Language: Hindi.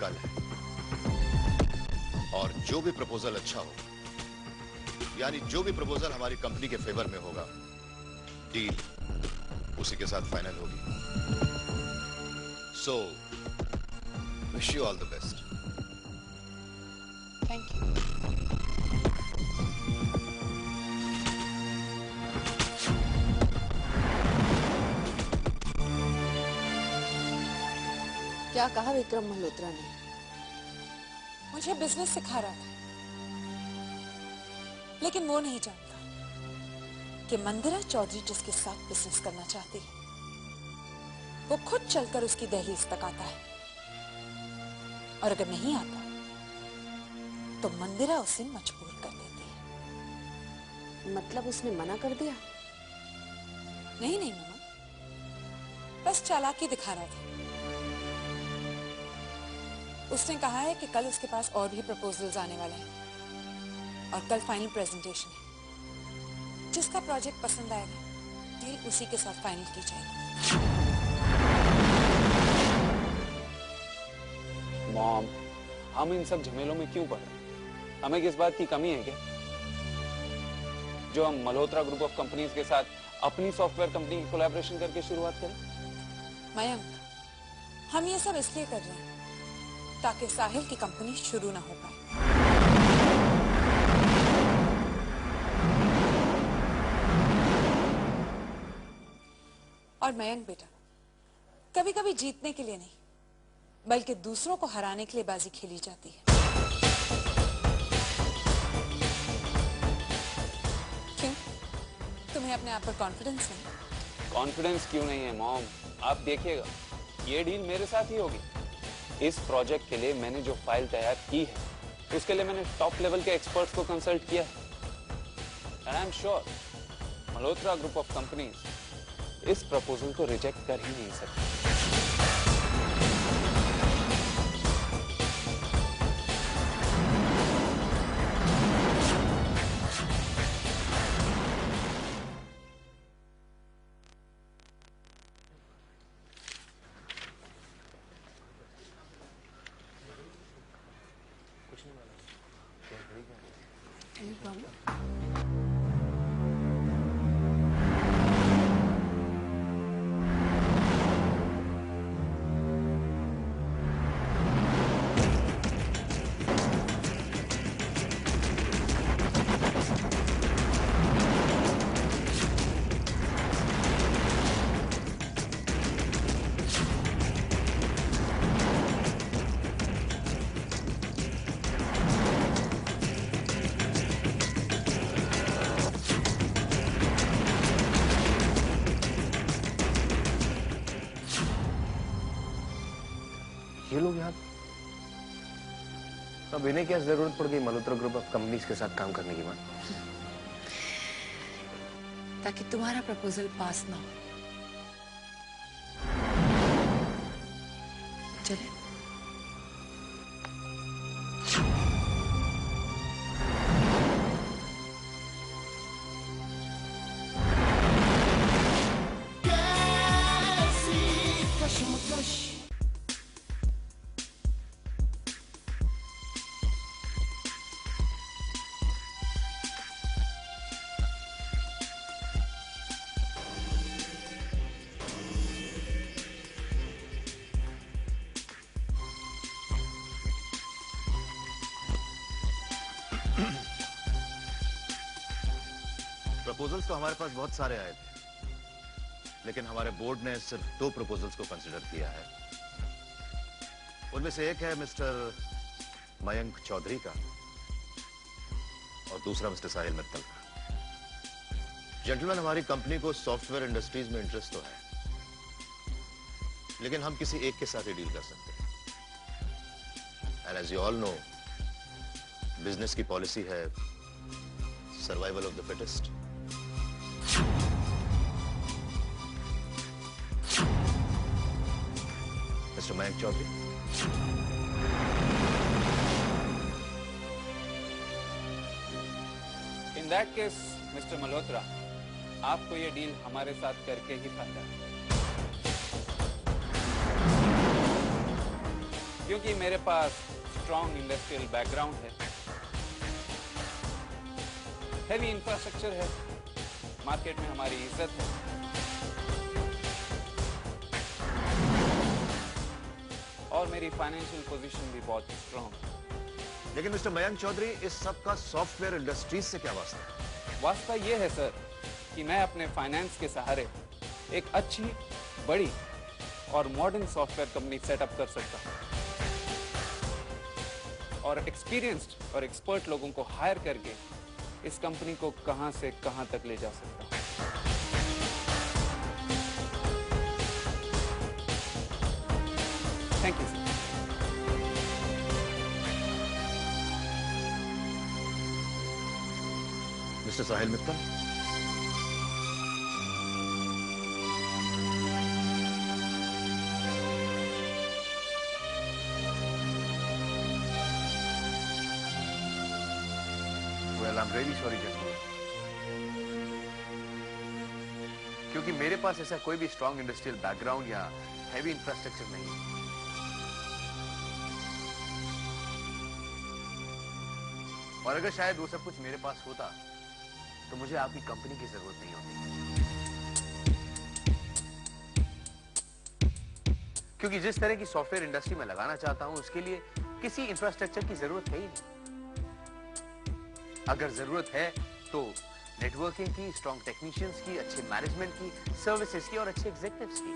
कल है, और जो भी प्रपोजल अच्छा हो, यानी जो भी प्रपोजल हमारी कंपनी के फेवर में होगा, डील उसी के साथ फाइनल होगी। So wish you all the best. Thank you. क्या कहा विक्रम मल्होत्रा ने? मुझे बिजनेस सिखा रहा था, लेकिन वो नहीं जानता कि मंदिरा चौधरी जिसके साथ बिजनेस करना चाहती है, वो खुद चलकर उसकी दहलीज तक आता है, और अगर नहीं आता तो मंदिरा उसे मजबूर कर देती है। मतलब उसने मना कर दिया? नहीं नहीं मामा, बस चालाकी दिखा रहा था। उसने कहा है कि कल उसके पास और भी प्रपोजल्स आने वाले हैं, और कल फाइनल प्रेजेंटेशन है। जिसका प्रोजेक्ट पसंद आएगा, डील उसी के साथ फाइनल की जाएगी। मॉम, हम इन सब झमेलों में क्यों पड़ रहे हैं? हमें किस बात की कमी है क्या, जो हम मल्होत्रा ग्रुप ऑफ कंपनीज के साथ अपनी सॉफ्टवेयर कंपनी की कोलैबोरेशन करके शुरुआत करें? मयंक, हम ये सब इसलिए कर रहे हैं ताकि साहिल की कंपनी शुरू ना हो पाए। और मयंक बेटा, कभी कभी जीतने के लिए नहीं, बल्कि दूसरों को हराने के लिए बाजी खेली जाती है। क्यों? तुम्हें अपने आप पर कॉन्फिडेंस नहीं? कॉन्फिडेंस क्यों नहीं है मॉम? आप देखिएगा, ये डील मेरे साथ ही होगी। इस प्रोजेक्ट के लिए मैंने जो फाइल तैयार की है, उसके लिए मैंने टॉप लेवल के एक्सपर्ट्स को कंसल्ट किया है, and I am sure Malhotra group of companies इस प्रपोजल को रिजेक्ट कर ही नहीं सकती। ये लोग यहाँ, अब इन्हें क्या जरूरत पड़ गई मल्होत्रा ग्रुप ऑफ कंपनीज के साथ काम करने की? मां, ताकि तुम्हारा प्रपोजल पास ना हो। चले? प्रपोजल्स तो हमारे पास बहुत सारे आए थे, लेकिन हमारे बोर्ड ने सिर्फ 2 प्रपोजल्स को कंसिडर किया है। उनमें से एक है मिस्टर मयंक चौधरी का, और दूसरा मिस्टर साहिल मित्तल का। जेंटलमैन, हमारी कंपनी को सॉफ्टवेयर इंडस्ट्रीज में इंटरेस्ट तो है, लेकिन हम किसी एक के साथ ही डील कर सकते हैं। And as you all know, business की पॉलिसी है survival of the fittest. Mister Mayank Chaudhary, in that case mister Malhotra, आपको ये डील हमारे साथ करके ही फायदा है। क्योंकि मेरे पास स्ट्रॉन्ग इंडस्ट्रियल बैकग्राउंड है, हेवी इंफ्रास्ट्रक्चर है, मार्केट में हमारी इज्जत है, और मेरी फाइनेंशियल पोजीशन भी बहुत स्ट्रॉन्ग है। लेकिन मिस्टर मयंक चौधरी, इस सब का सॉफ्टवेयर इंडस्ट्रीज से क्या वास्ता है? वास्ता ये है सर कि मैं अपने फाइनेंस के सहारे एक अच्छी, बड़ी और मॉडर्न सॉफ्टवेयर कंपनी सेटअप कर सकता हूं, और एक्सपीरियंस्ड और एक्सपर्ट लोगों को हायर करके इस कंपनी को कहां से कहां तक ले जा सकता हूं। Thank you sir. Mister Sahil Mittal, Well, I'm really sorry, gentlemen. क्योंकि मेरे पास ऐसा कोई भी स्ट्रॉन्ग इंडस्ट्रियल बैकग्राउंड या हैवी इंफ्रास्ट्रक्चर नहीं है। और अगर शायद वो सब कुछ मेरे पास होता तो मुझे आपकी कंपनी की जरूरत नहीं होती, क्योंकि जिस तरह की सॉफ्टवेयर इंडस्ट्री में लगाना चाहता हूं उसके लिए किसी इंफ्रास्ट्रक्चर की जरूरत है ही नहीं। अगर जरूरत है तो नेटवर्किंग की, स्ट्रॉन्ग टेक्नीशियंस की, अच्छे मैनेजमेंट की, सर्विसेज की और अच्छे एग्जीक्यूटिव्स की।